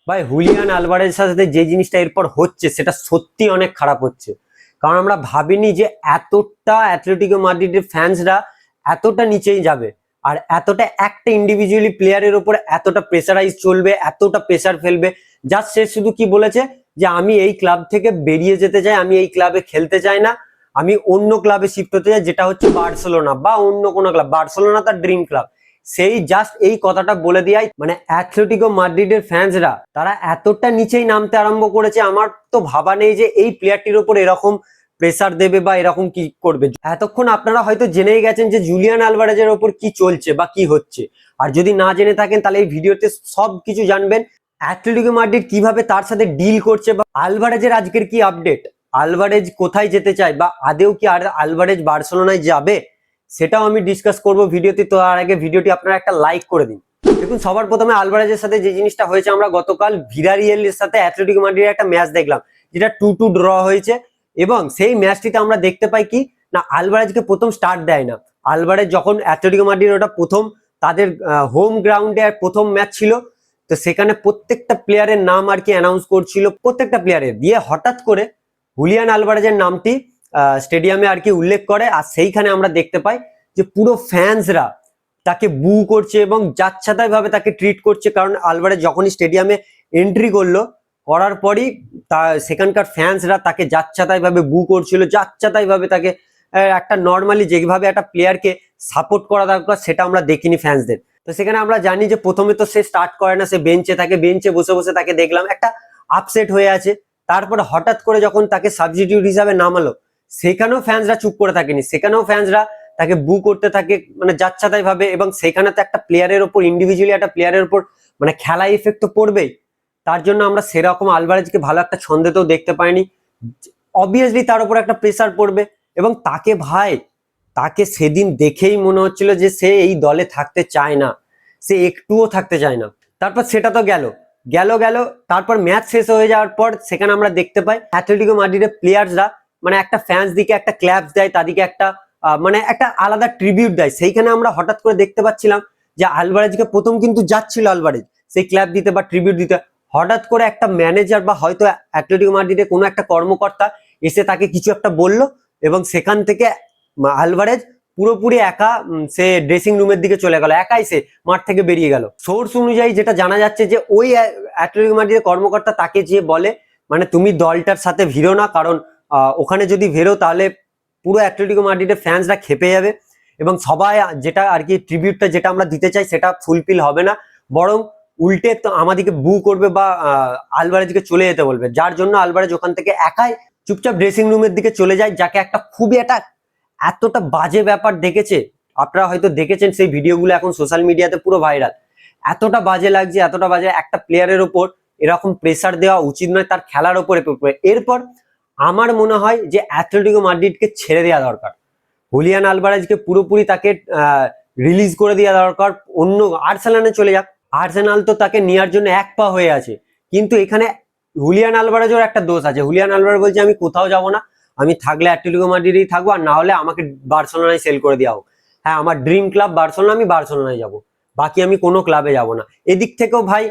ভাই হুলিয়ান আলভারেজের সাথে যে জিনিসটা এরপর হচ্ছে সেটা সত্যি অনেক খারাপ হচ্ছে। কারণ আমরা ভাবিনি যে এতটা অ্যাটলেটিকো মাদ্রিদের ফ্যান্সরা এতটা নিচেই যাবে, আর এতটা একটা ইন্ডিভিজুয়ালি প্লেয়ারের উপর এতটা প্রেসারাইজ চলবে, এতটা প্রেসার ফেলবে। জাস্ট সে শুধু কি বলেছে যে আমি এই ক্লাব থেকে বেরিয়ে যেতে চাই, আমি এই ক্লাবে খেলতে চাই না, আমি অন্য ক্লাবে শিফট হতে চাই, যেটা হচ্ছে বার্সেলোনা বা অন্য কোনো ক্লাব। বার্সেলোনা তার ড্রিম ক্লাব। সেই জাস্ট এই কথাটা বলে দেওয়াই মানে অ্যাথলেটিকো মাদ্রিদের ফ্যান্সরা তারা এতটা নিচেই নামতে আরম্ভ করেছে। আমার তো ভাবা নেই যে এই প্লেয়ারটির উপর এরকম প্রেসার দেবে বা এরকম কি করবে। এতক্ষণ আপনারা হয়তো জেনেই গেছেন যে জুলিয়ান আলভারেজের ওপর কি চলছে বা কি হচ্ছে, আর যদি না জেনে থাকেন তাহলে এই ভিডিওতে সব কিছু জানবেন। অ্যাথলেটিকো মাদ্রিদ কিভাবে তার সাথে ডিল করছে বা আলভারেজের আজকের কি আপডেট, আলভারেজ কোথায় যেতে চায় বা আদেও কি আর আলভারেজ বার্সেলোনায় যাবে, সেটাও আমি ডিসকাস করব ভিডিওতে। তো আর আগে ভিডিওটি আপনারা একটা লাইক করে দিন। দেখুন, সবার প্রথমে আলভারেজের সাথে যে জিনিসটা হয়েছে, আমরা গতকাল ভিরারিয়ালের সাথে অ্যাথলেটিকো মাদ্রিদের একটা ম্যাচ দেখলাম যেটা 2-2 ড্র হয়েছে, এবং সেই ম্যাচটিতে আমরা দেখতে পাই কি না, আলভারেজকে প্রথম স্টার্ট দেয় না। আলভারেজ যখন অ্যাথলেটিকো মাদ্রিদ ওটা প্রথম তাদের হোম গ্রাউন্ডে প্রথম ম্যাচ ছিল, তো সেখানে প্রত্যেকটা প্লেয়ারের নাম আর কি অ্যানাউন্স করছিল, প্রত্যেকটা প্লেয়ারের দিয়ে হঠাৎ করে হুলিয়ান আলভারেজের নামটি স্টেডিয়ামে আর কি উল্লেখ করে। আর সেইখানে আমরা দেখতে পাই যে পুরো ফ্যান্সরা তাকে বু করছে এবং যাচ্ছাতাই ভাবে তাকে ট্রিট করছে। কারণ আলভারেজ যখনই স্টেডিয়ামে এন্ট্রি করলো, করার পরই সেখানকার ফ্যান্সরা তাকে যাচ্ছাতাই ভাবে বু করছিল, যাচ্ছাতাই ভাবে তাকে একটা নর্মালি যেভাবে একটা প্লেয়ারকে সাপোর্ট করা দরকার সেটা আমরা দেখিনি ফ্যান্সদের। তো সেখানে আমরা জানি যে প্রথমে তো সে স্টার্ট করে না, সে বেঞ্চে থাকে, বেঞ্চে বসে বসে তাকে দেখলাম একটা আপসেট হয়ে আছে। তারপরে হঠাৎ করে যখন তাকে সাবস্টিটিউট হিসাবে নামালো, সেখানেও ফ্যান্সরা চুপ করে থাকেনি, সেখানেও ফ্যান্সরা তাকে বু করতে থাকে মানে যাচ্ছাতাই ভাবে। এবং সেখানে তো একটা প্লেয়ারের উপর, ইন্ডিভিজুয়ালি একটা প্লেয়ারের উপর মানে খেলা ইফেক্ট তো পড়বেই। তার জন্য আমরা সেরকম আলভারেজকে ভালো একটা ছন্দেতেও দেখতে পাইনি। অবভিয়াসলি তার উপর একটা প্রেসার পড়বে, এবং তাকে ভাই তাকে সেদিন দেখেই মনে হচ্ছিল যে সে এই দলে থাকতে চায় না, সে একটুও থাকতে চায় না। তারপর সেটা তো গেল গেল গেল তারপর ম্যাচ শেষ হয়ে যাওয়ার পর সেখানে আমরা দেখতে পাই অ্যাথলেটিকো মাদ্রিদের প্লেয়ার্সরা মানে একটা ফ্যান্স দিকে একটা ক্ল্যাপস দেয়, তাদেরকে একটা মানে একটা আলাদা ট্রিবিউট দেয়। সেইখানে আমরা হঠাৎ করে দেখতে পাচ্ছিলাম যে আলভারেজকে প্রথম কিন্তু যাচ্ছিল আলভারেজ সেই ক্ল্যাপ দিতে বা ট্রিবিউট দিতে, হঠাৎ করে একটা ম্যানেজার বা হয়তো অ্যাথলেটিকো মাদ্রিদের কোনো একটা কর্মকর্তা এসে তাকে কিছু একটা বলল, এবং সেখান থেকে আলভারেজ পুরোপুরি একা সে ড্রেসিং রুমের দিকে চলে গেল, একাই সে মাঠ থেকে বেরিয়ে গেল। সোর্স অনুযায়ী যেটা জানা যাচ্ছে যে ওই অ্যাথলেটিকো মাদ্রিদের কর্মকর্তা তাকে যে বলে মানে তুমি দলটার সাথে ভিড়ো না, কারণ ওখানে যদি ভেরো তাহলে পুরো অ্যাথলেটিকো মাদ্রিদের ফ্যান্সরা খেপে যাবে, এবং সবাই যেটা আর কি ট্রিবিউটটা যেটা আমরা দিতে চাই সেটা ফুলফিল হবে না, বরং উল্টে তো আমাদেরকে বু করবে বা আলভারেজকে চলে যেতে বলবে। যার জন্য আলভারেজ ওখান থেকে একাই চুপচাপ ড্রেসিং রুমের দিকে চলে যায়, যাকে একটা খুবই একটা এতটা বাজে ব্যাপার দেখেছে। আপনারা হয়তো দেখেছেন সেই ভিডিওগুলো, এখন সোশ্যাল মিডিয়াতে পুরো ভাইরাল। এতটা বাজে লাগছে, এতটা বাজে, একটা প্লেয়ারের ওপর এরকম প্রেসার দেওয়া উচিত নয়, তার খেলার ওপরে। এরপর আমার মনে হয় যে অ্যাথলেটিকো মাদ্রিদকে ছেড়ে দেওয়া দরকার, হুলিয়ান আলভারেজকে পুরোপুরি তাকে রিলিজ করে দেওয়া দরকার, অন্য আর্সেনালে চলে যাক। আর্সেনাল তো তাকে নেওয়ার জন্য এক পা হয়ে আছে, কিন্তু এখানে হুলিয়ান আলভারেজের একটা দোষ আছে। হুলিয়ান আলভারেজ বলছে আমি কোথাও যাব না, আমি থাকলে অ্যাটলেটিকো মাদ্রিদেই থাকবো, আর না হলে আমাকে বার্সেলোনায় সেল করে দেওয়া হোক। হ্যাঁ, আমার ড্রিম ক্লাব বার্সেলোনা, আমি বার্সেলোনায় যাব, বাকি আমি কোনো ক্লাবে যাব না। এদিক থেকেও ভাই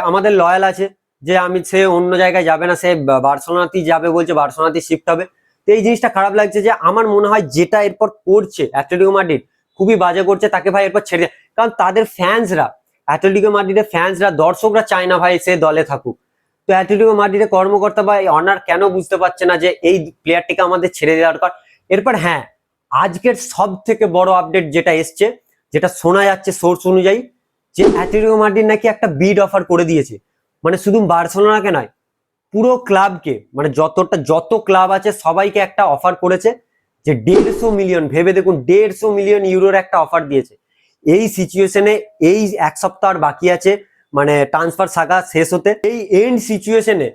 আমাদের লয়াল আছে যে আমি সে অন্য জায়গায় যাবে না, সে বার্সেলোনাতেই যাবে বলছে, বার্সেলোনাতেই শিফট হবে। তো এই জিনিসটা খারাপ লাগছে যে আমার মনে হয় যেটা এরপর করছে অ্যাটলেটিকো মাদ্রিদ খুবই বাজে করছে, তাকে ভাই এরপর ছেড়ে। কারণ তাদের ফ্যান্সরা, অ্যাটলেটিকো মাদ্রিদের ফ্যান্সরা, দর্শকরা চায় না ভাই সে দলে থাকুক। তো অ্যাটলেটিকো মাদ্রিদের কর্মকর্তা বা অনার কেন বুঝতে পারছে না যে এই প্লেয়ারটিকে আমাদের ছেড়ে দেওয়া দরকার। এরপর হ্যাঁ, আজকের সব থেকে বড় আপডেট যেটা এসছে, যেটা শোনা যাচ্ছে সোর্স অনুযায়ী, যে অ্যাটলেটিকো মাদ্রিদ নাকি একটা বিড অফার করে দিয়েছে, মানে শুধু বার্সেলোনাকে নয়, পুরো ক্লাবকে, মানে যত ক্লাব আছে সবাইকে একটা অফার করেছে যে 150 মিলিয়ন, ভেবে দেখুন 150 মিলিয়ন ইউরোর একটা অফার দিয়েছে। এই সিচুয়েশনে এই এক সপ্তাহ আর বাকি আছে মানে ট্রান্সফার শাখা শেষ হতে, এই এন্ড সিচুয়েশনে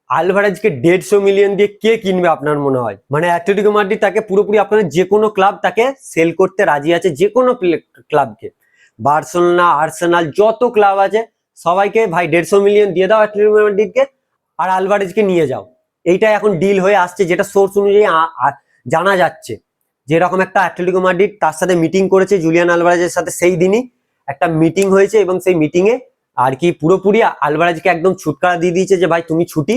আলভারেজকে 150 মিলিয়ন দিয়ে কে কিনবে আপনার মনে হয়? মানে অ্যাটলেটিকো মাদ্রিদ তাকে পুরোপুরি, আপনাদের যে কোনো ক্লাব তাকে সেল করতে রাজি আছে, যে কোনো ক্লাবকে, বার্সেলোনা, আর্সেনাল, যত ক্লাব আছে সবাইকে ভাই 150 মিলিয়ন দিয়ে দাও অ্যাটলেটিকো মাদ্রিদকে, আর আলভারেজকে নিয়ে যাও। এইটা এখন ডিল হয়ে আসছে, যেটা সোর্স অনুযায়ী জানা যাচ্ছে। যেরকম একটা অ্যাটলেটিকো মাদ্রিদ তার সাথে মিটিং করেছে জুলিয়ান আলভারেজের সাথে, সেই দিনই একটা মিটিং হয়েছে, এবং সেই মিটিং এ আর কি পুরোপুরি আলভারেজকে একদম ছুটকারা দিয়ে দিয়েছে যে ভাই তুমি ছুটি,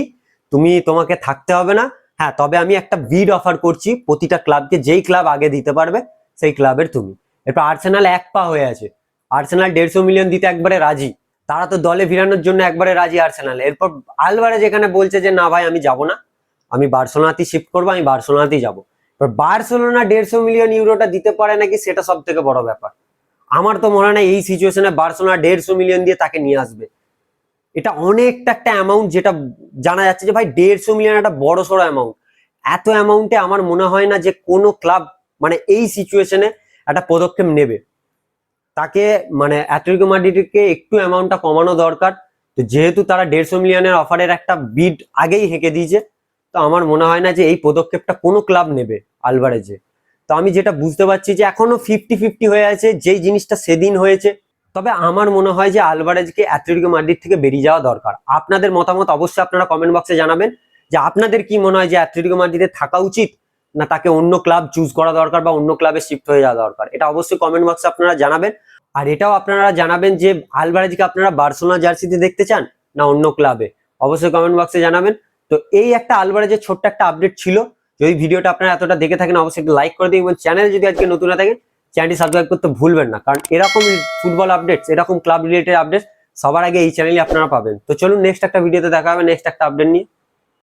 তোমাকে থাকতে হবে না। হ্যাঁ, তবে আমি একটা বিড অফার করছি প্রতিটা ক্লাবকে, যেই ক্লাব আগে দিতে পারবে সেই ক্লাবের তুমি। এরপর আর্সেনাল এক পা হয়ে আছে, আর্সেনাল 150 মিলিয়ন দিতে একবারে রাজি, তারা তো দলে ভিড়ানোর জন্য একবারে রাজি আর্সেনাল। এরপর আলভারেজ এখানে বলছে যে না ভাই আমি যাব না, আমি বার্সেলোনাতেই শিফট করবো, আমি বার্সেলোনাতেই যাবো। এবার বার্সেলোনা 150 মিলিয়ন ইউরোটা দিতে পারে নাকি সেটা সব থেকে বড় ব্যাপার। আমার তো মনে হয় না এই সিচুয়েশনে বার্সেলোনা 150 মিলিয়ন দিয়ে তাকে নিয়ে আসবে। এটা অনেকটা একটা অ্যামাউন্ট, যেটা জানা যাচ্ছে যে ভাই 150 মিলিয়ন একটা বড় সড়ো অ্যামাউন্ট। এত অ্যামাউন্টে আমার মনে হয় না যে কোনো ক্লাব মানে এই সিচুয়েশনে একটা পদক্ষেপ নেবে। তাকে মানে অ্যাটলেটিকো মাদ্রিদকে একটু অ্যামাউন্টটা কমানো দরকার। তো যেহেতু তারা 150 মিলিয়নের অফারের একটা বিড আগেই হেঁকে দিয়েছে, তো আমার মনে হয় না যে এই পদক্ষেপটা কোনো ক্লাব নেবে আলভারেজে। তো আমি যেটা বুঝতে পারছি যে এখনো 50-50 হয়ে আছে, যেই জিনিসটা সেদিন হয়েছে। তবে আমার মনে হয় যে আলভারেজকে অ্যাটলেটিকো মাদ্রিদ থেকে বেরিয়ে যাওয়া দরকার। আপনাদের মতামত অবশ্যই আপনারা কমেন্ট বক্সে জানাবেন যে আপনাদের কি মনে হয়, যে অ্যাটলেটিকো মাদ্রিদে থাকা উচিত না তাকে অন্য ক্লাব চুজ করা দরকার বা অন্য ক্লাবে শিফট হয়ে যাওয়া দরকার। এটা অবশ্যই কমেন্ট বক্সে আপনারা জানাবেন। আর এটাও আপনারা জানাবেন যে আলভারেজকে আপনারা বার্সেলোনা জার্সিতে দেখতে চান না অন্য ক্লাবে, অবশ্যই কমেন্ট বক্সে জানাবেন। তো এই একটা আলভারেজের ছোট্ট একটা আপডেট ছিল। যদি ভিডিওটা আপনারা এতটা দেখে থাকেন অবশ্যই একটু লাইক করে দিন, এবং চ্যানেল যদি আজকে নতুন না থাকেন চ্যানেলটি সাবস্ক্রাইব করতে ভুলবেন না, কারণ এরকম ফুটবল আপডেটস, এরকম ক্লাব রিলেটেড আপডেটস সবার আগে এই চ্যানেলে আপনারা পাবেন। তো চলুন নেক্সট একটা ভিডিওতে দেখা হবে নেক্সট একটা আপডেট নিয়ে।